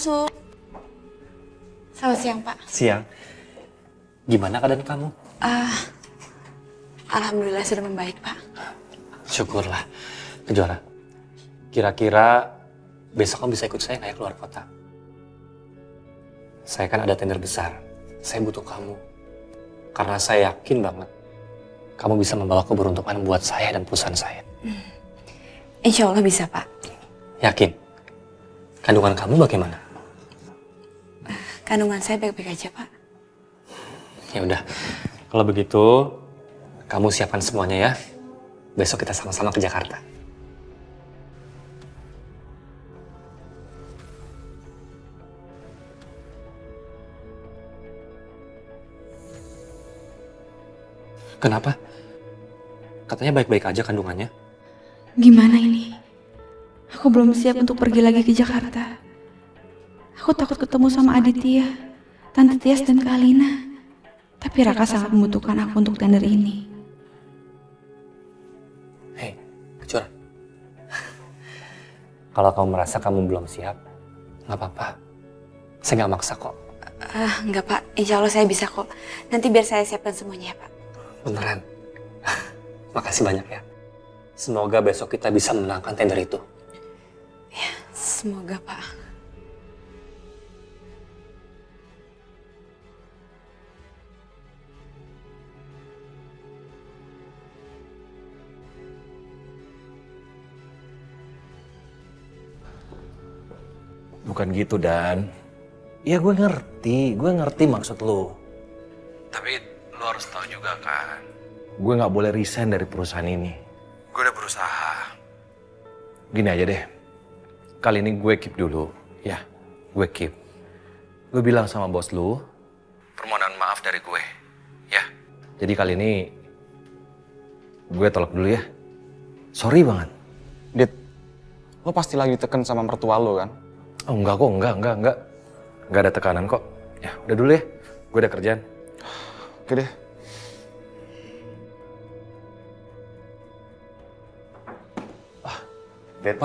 masuk. Selamat siang, Pak. Siang. Gimana keadaan kamu? Alhamdulillah sudah membaik, Pak. Syukurlah. Kejora, kira-kira besok kamu bisa ikut saya nggak ya keluar kota? Saya kan ada tender besar. Saya butuh kamu. Karena saya yakin banget kamu bisa membawa keberuntungan buat saya dan perusahaan saya. Insya Allah bisa, Pak. Yakin? Kandungan kamu bagaimana? Kandungan saya baik-baik aja, Pak. Ya udah, kalau begitu kamu siapkan semuanya ya. Besok kita sama-sama ke Jakarta. Kenapa? Katanya baik-baik aja kandungannya. Gimana ini? Aku belum siap untuk pergi lagi ke Jakarta. Aku takut ketemu sama Aditya, Tante Tias, dan Kak Alina. Tapi Raka sangat membutuhkan aku untuk tender ini. Hei, Kejora. Kalau kamu merasa kamu belum siap, nggak apa-apa. Saya nggak maksa kok. Enggak, Pak. Insya Allah saya bisa kok. Nanti biar saya siapkan semuanya ya, Pak. Beneran. Makasih banyak ya. Semoga besok kita bisa menangkan tender itu. Ya, semoga, Pak. Bukan gitu, Dan. Ya gue ngerti maksud lo. Tapi lo harus tahu juga kan, gue nggak boleh resign dari perusahaan ini. Gue udah berusaha. Gini aja deh, kali ini gue keep dulu, ya. Gue keep. Lo bilang sama bos lo, permohonan maaf dari gue, ya. Jadi kali ini, gue tolak dulu ya. Sorry banget. Dit, lo pasti lagi ditekan sama mertua lo kan? Oh enggak kok, enggak. Enggak ada tekanan kok. Ya udah dulu ya, gue ada kerjaan. Oke deh. Det,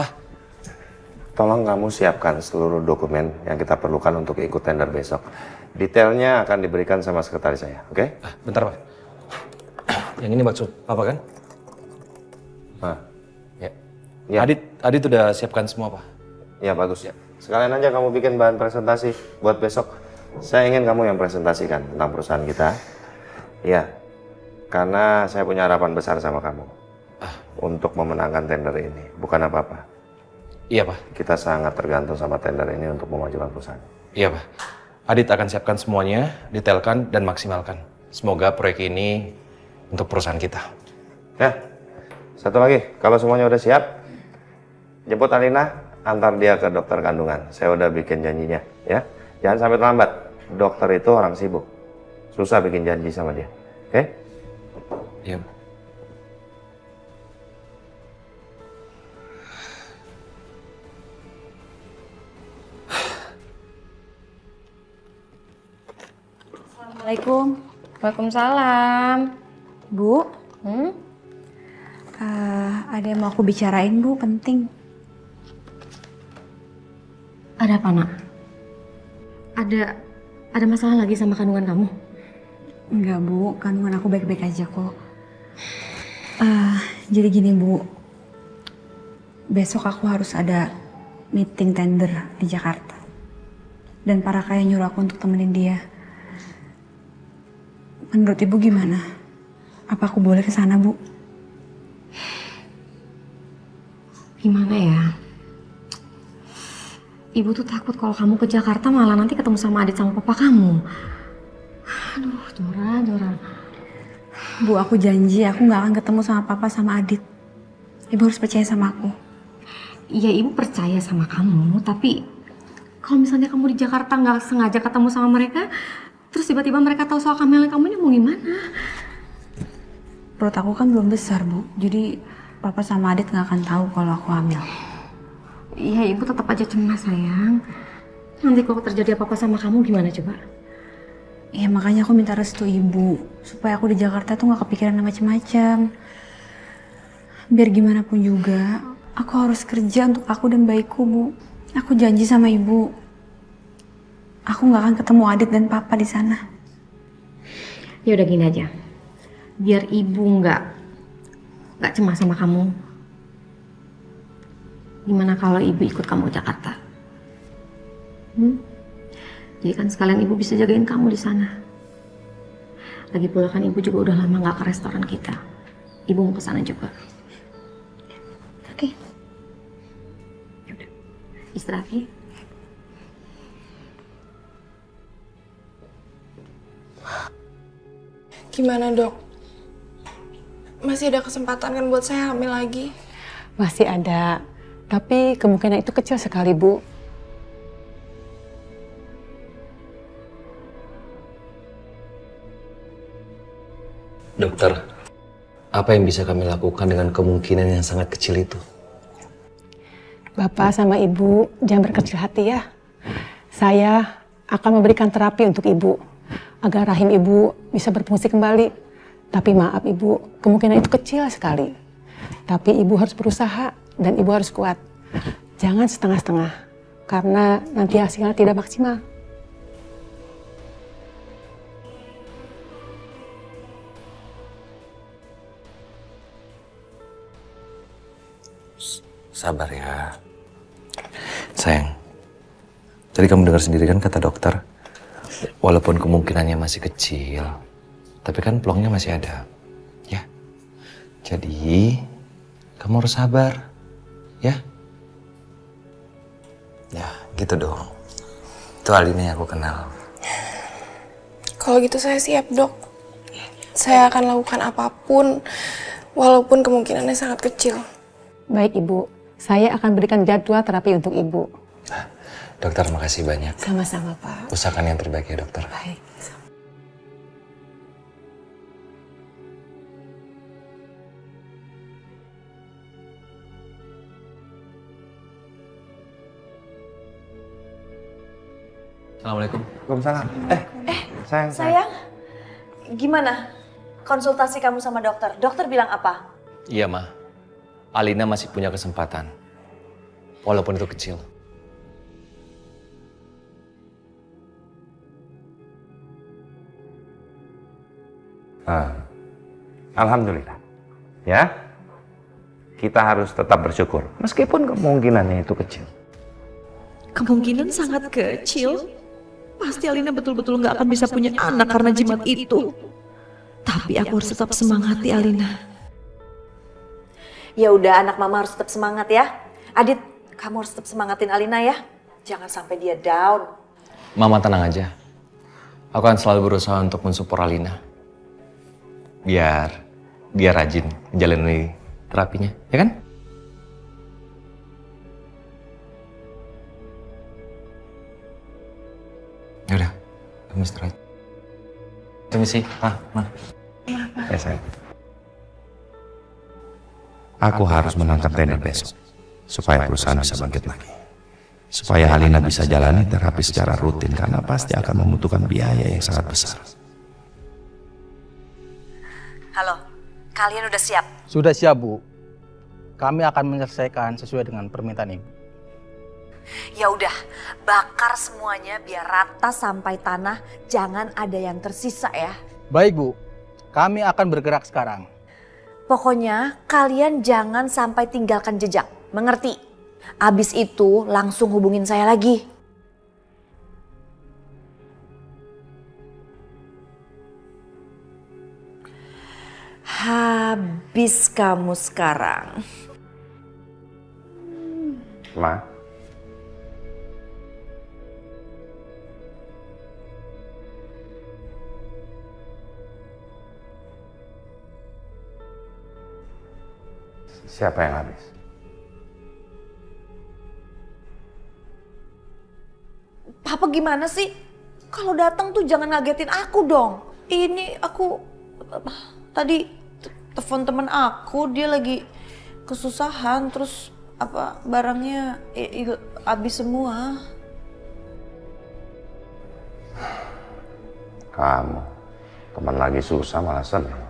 tolong kamu siapkan seluruh dokumen yang kita perlukan untuk ikut tender besok. Detailnya akan diberikan sama sekretaris saya, oke? Bentar, Pak. Yang ini maksud Papa kan? Nah, Ya. ya. Adit udah siapkan semua, Pak. Ya, bagus. Ya. Sekalian aja kamu bikin bahan presentasi buat besok. Saya ingin kamu yang presentasikan tentang perusahaan kita. Ya, karena saya punya harapan besar sama kamu. Untuk memenangkan tender ini, bukan apa-apa. Iya, Pak. Kita sangat tergantung sama tender ini untuk memajukan perusahaan. Iya, Pak. Adit akan siapkan semuanya, detailkan dan maksimalkan. Semoga proyek ini untuk perusahaan kita. Ya, satu lagi, kalau semuanya udah siap, jemput Alina, antar dia ke dokter kandungan. Saya udah bikin janjinya, ya. Jangan sampai terlambat. Dokter itu orang sibuk, susah bikin janji sama dia, oke? Iya. Assalamualaikum. Waalaikumsalam. Bu, ada yang mau aku bicarain, Bu, penting. Ada apa, Nak? Ada masalah lagi sama kandungan kamu? Enggak, Bu. Kandungan aku baik-baik aja kok. Jadi gini, Bu. Besok aku harus ada meeting tender di Jakarta. Dan para kaya nyuruh aku untuk temenin dia. Menurut Ibu gimana? Apa aku boleh ke sana, Bu? Gimana ya? Ibu tuh takut kalau kamu ke Jakarta malah nanti ketemu sama Adit sama papa kamu. Aduh, Dora. Bu, aku janji aku nggak akan ketemu sama papa sama Adit. Ibu harus percaya sama aku. Iya, Ibu percaya sama kamu, tapi kalau misalnya kamu di Jakarta nggak sengaja ketemu sama mereka, terus tiba-tiba mereka tahu soal kehamilan kamu, ini mau gimana? Perut aku kan belum besar, Bu. Jadi papa sama Adit nggak akan tahu kalau aku hamil. Iya, Ibu tetap aja cemas, sayang. Nanti kalau terjadi apa-apa sama kamu gimana coba? Ya makanya aku minta restu Ibu supaya aku di Jakarta tuh nggak kepikiran macam-macam. Biar gimana pun juga, aku harus kerja untuk aku dan bayiku, Bu. Aku janji sama Ibu. aku nggak akan ketemu Adit dan Papa di sana. Ya udah gini aja. Biar ibu nggak cemas sama kamu. Gimana kalau ibu ikut kamu ke Jakarta? Jadi kan sekalian ibu bisa jagain kamu di sana. Lagi pula kan ibu juga udah lama nggak ke restoran kita. Ibu mau ke sana juga. Oke. Yaudah. Istirahat ya. Gimana dok? Masih ada kesempatan kan buat saya hamil lagi? Masih ada, tapi kemungkinan itu kecil sekali, Bu. Dokter, apa yang bisa kami lakukan dengan kemungkinan yang sangat kecil itu? Bapak sama Ibu jangan berkecil hati ya. Saya akan memberikan terapi untuk Ibu agar rahim Ibu bisa berfungsi kembali. Tapi maaf Ibu, kemungkinan itu kecil sekali. Tapi Ibu harus berusaha dan Ibu harus kuat. Jangan setengah-setengah, karena nanti hasilnya tidak maksimal. Sabar ya. Sayang, tadi kamu dengar sendiri kan kata dokter, walaupun kemungkinannya masih kecil, tapi kan peluangnya masih ada, ya. Jadi, kamu harus sabar, ya. Ya, gitu dong. Itu Alina yang aku kenal. Kalau gitu saya siap dok. Saya akan lakukan apapun, walaupun kemungkinannya sangat kecil. Baik Ibu, saya akan berikan jadwal terapi untuk Ibu. Dokter, makasih banyak. Sama-sama Pak. Usahakan yang terbaik ya dokter. Baik. Assalamualaikum. Waalaikumsalam. Sayang. Sayang, gimana konsultasi kamu sama dokter? Dokter bilang apa? Iya, Ma. Alina masih punya kesempatan. Walaupun itu kecil. Alhamdulillah. Ya. Kita harus tetap bersyukur. Meskipun kemungkinannya itu kecil. Kemungkinan sangat kecil. Pasti Alina betul-betul nggak akan bisa punya anak karena jimat itu. Tapi aku harus tetap semangati Alina. Ya udah, anak mama harus tetap semangat ya. Adit, kamu harus tetap semangatin Alina ya. Jangan sampai dia down. Mama tenang aja. Aku akan selalu berusaha untuk mensupport Alina. Biar dia rajin menjalani terapinya, ya kan? Yaudah, kamu istirahat. Permisi, Ma. Ya sayang. Aku harus menangkap Rena besok. Supaya perusahaan bisa bangkit lagi. Supaya Alina bisa jalani terapi secara rutin. Karena pasti akan membutuhkan biaya yang sangat besar. Halo, kalian udah siap? Sudah siap, Bu. Kami akan menyelesaikan sesuai dengan permintaan Ibu. Ya udah, bakar semuanya biar rata sampai tanah. Jangan ada yang tersisa ya. Baik, Bu. Kami akan bergerak sekarang. Pokoknya kalian jangan sampai tinggalkan jejak. Mengerti? Abis itu langsung hubungin saya lagi. Habis kamu sekarang. Ma. Siapa yang habis? Papa gimana sih? Kalau datang tuh jangan ngagetin aku dong. Ini aku tadi telepon temen aku, dia lagi kesusahan, terus barangnya habis semua. Kamu, teman lagi susah malah senang.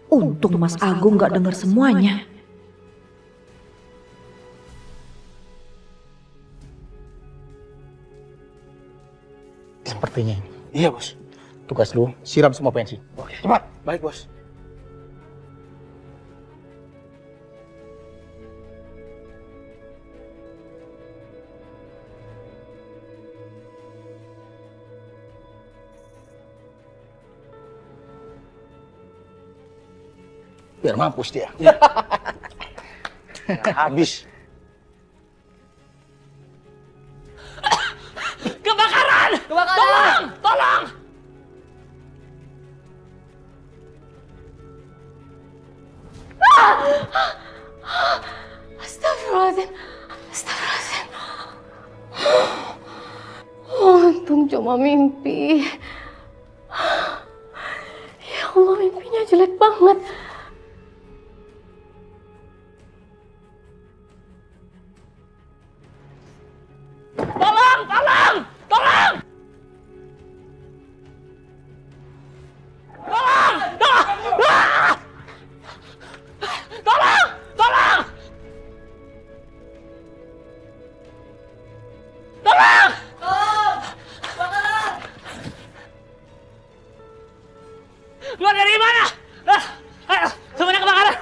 Untung Mas Agung nggak dengar semuanya. Sepertinya. Iya, Bos. Tugas lu, siram semua bensin. Oke, cepat. Baik, Bos. Biar mampus dia. Habis. Kebakaran! Tolong! Astagfirullahaladzim. Astagfirullahaladzim. Oh, untung cuma mimpi. Ya Allah, mimpinya jelek banget. Keluar dari mana? Ayo, semuanya kebakaran.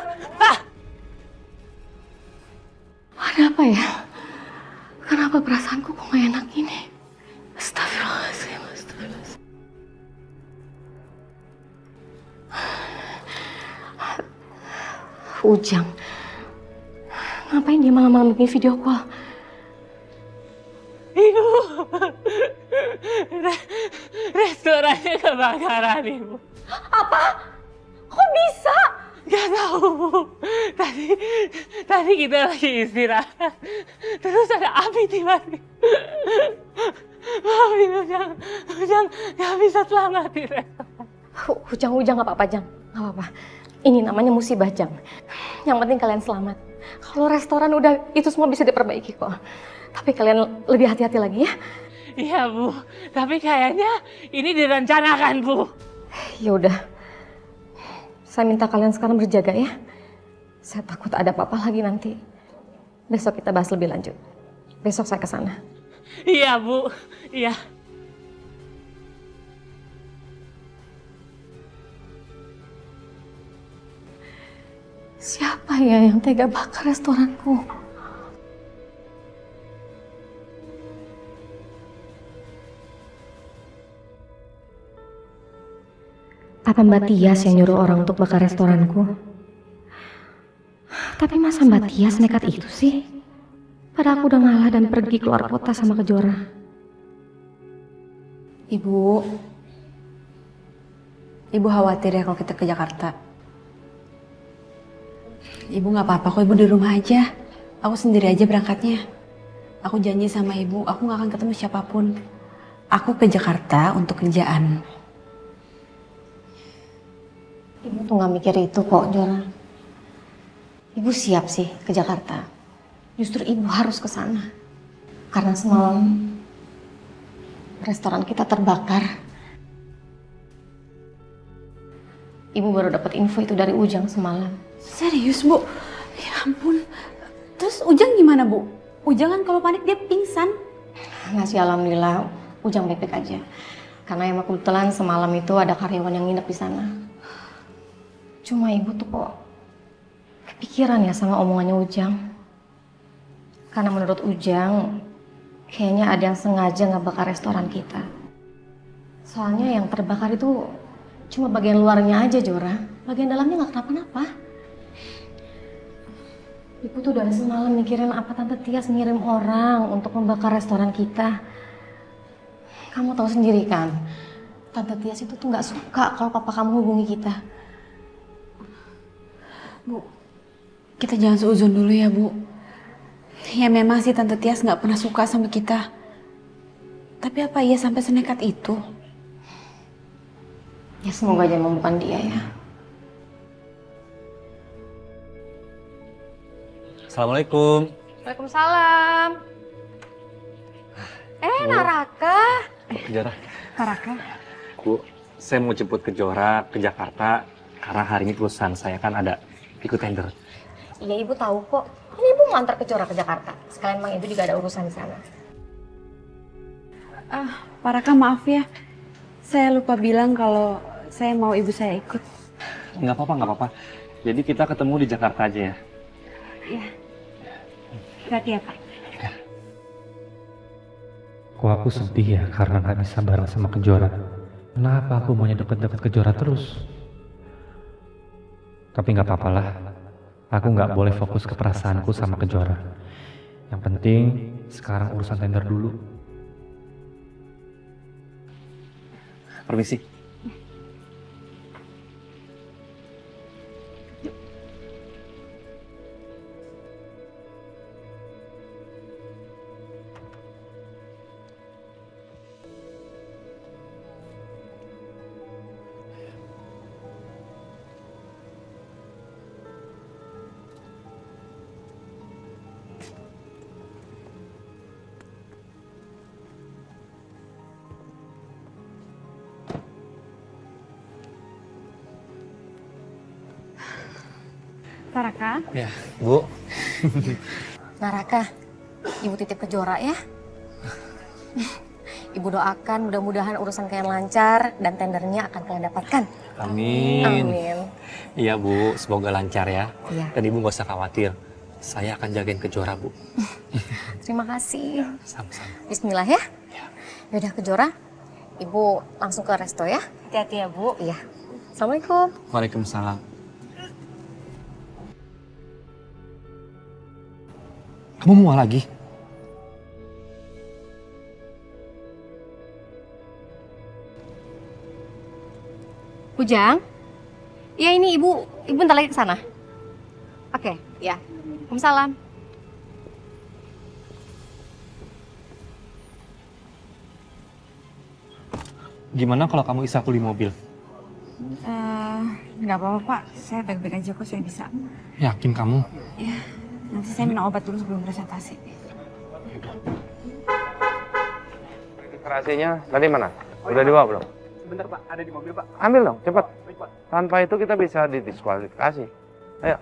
Ada apa ya? Kenapa perasaanku kok gak enak gini? Astagfirullahaladzim, astagfirullahaladzim. Ujang. Ngapain dia malam-malam bikin video call? Ibu, restorannya kebakaran, Ibu. Apa? Kok bisa? Gak tahu, Bu. Tadi kita lagi istirahat. Terus ada api tiba-tiba. Maafin Ujang gak bisa selamat di restoran. Ujang gak apa-apa, Jang. Gak apa-apa. Ini namanya musibah, Jang. Yang penting kalian selamat. Kalau restoran udah, itu semua bisa diperbaiki kok. Tapi kalian lebih hati-hati lagi ya. Iya, Bu. Tapi kayaknya ini direncanakan, Bu. Ya udah. Saya minta kalian sekarang berjaga ya. Saya takut ada apa-apa lagi nanti. Besok kita bahas lebih lanjut. Besok saya ke sana. Iya, Bu. Iya. Siapa ya yang tega bakar restoranku? Apa Mbak Tias yang nyuruh orang untuk bakar restoranku? Tapi masa Mbak Tias nekat itu sih? Padahal aku udah ngalah dan pergi keluar kota sama Kejora. Ibu khawatir ya kalau kita ke Jakarta. Ibu nggak apa-apa kok, Ibu di rumah aja. Aku sendiri aja berangkatnya. Aku janji sama Ibu, aku nggak akan ketemu siapapun. Aku ke Jakarta untuk kerjaan. Ibu tuh nggak mikir itu kok, Jora. Ibu siap sih ke Jakarta. Justru ibu harus ke sana. Karena semalam restoran kita terbakar. Ibu baru dapat info itu dari Ujang semalam. Serius, Bu? Ya ampun. Terus Ujang gimana, Bu? Ujang kan kalau panik dia pingsan. Nggak sih, alhamdulillah Ujang baik-baik aja. Karena emang kebetulan semalam itu ada karyawan yang nginep di sana. Cuma ibu tuh kok kepikiran ya sama omongannya Ujang. Karena menurut Ujang, kayaknya ada yang sengaja ngebakar restoran kita. Soalnya yang terbakar itu cuma bagian luarnya aja, Jora. Bagian dalamnya nggak kenapa-napa. Ibu tuh dari semalam mikirin apa Tante Tias ngirim orang untuk membakar restoran kita. Kamu tahu sendiri kan, Tante Tias itu tuh nggak suka kalau papa kamu hubungi kita. Bu, kita jangan seuzon dulu ya, Bu. Ya memang sih Tante Tias nggak pernah suka sama kita. Tapi apa iya sampai senekat itu? Ya semoga aja bukan dia ya. Assalamualaikum. Waalaikumsalam. Naraka. Jora. Naraka. Bu, saya mau jemput ke Jora, ke Jakarta. Karena hari ini perusahaan saya kan ada ikut tender. Iya, ibu tahu kok. Ini ibu mau antar ke Jora ke Jakarta. Sekalian Mang Ibu juga ada urusan di sana. Pak Raka maaf ya. Saya lupa bilang kalau saya mau ibu saya ikut. Nggak apa-apa, nggak apa-apa. Jadi kita ketemu di Jakarta aja ya? Iya. Berarti ya Pak. Kok aku sedih ya karena nggak bisa bareng sama Kejora. Kenapa aku maunya deket-deket Kejora terus? Tapi nggak apa-apa lah. Aku nggak boleh fokus ke perasaanku sama Kejora. Yang penting sekarang urusan tender dulu. Permisi. Pak Raka. Ya, Bu. Nah Raka, Ibu titip Kejora ya. Ibu doakan mudah-mudahan urusan kalian lancar dan tendernya akan kalian dapatkan. Amin. Amin. Iya Bu, semoga lancar ya. Iya. Dan Ibu nggak usah khawatir. Saya akan jagain Kejora, Bu. Terima kasih. Sama-sama. Bismillah ya. Yaudah Kejora, Ibu langsung ke resto ya. Hati-hati ya Bu. Iya. Assalamualaikum. Waalaikumsalam. Kamu mau lagi? Ujang? Iya ini Ibu bentar lagi ke sana. Oke, ya. Waalaikumsalam. Gimana kalau kamu isi aku di mobil? Nggak apa-apa Pak. Saya baik-baik aja kok, saya bisa. Yakin kamu? Ya, nanti saya minum obat dulu sebelum presentasi. Registrasinya tadi mana? Udah dibawa belum? Sebentar Pak, ada di mobil Pak. Ambil dong, cepat. Baik Pak. Tanpa itu kita bisa didiskualifikasi. Ayo.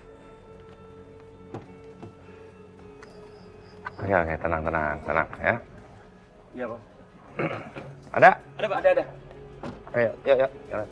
Oke, tenang ya. Iya Pak. Ada? Ada Pak, ada. Ayo, yuk, jalan.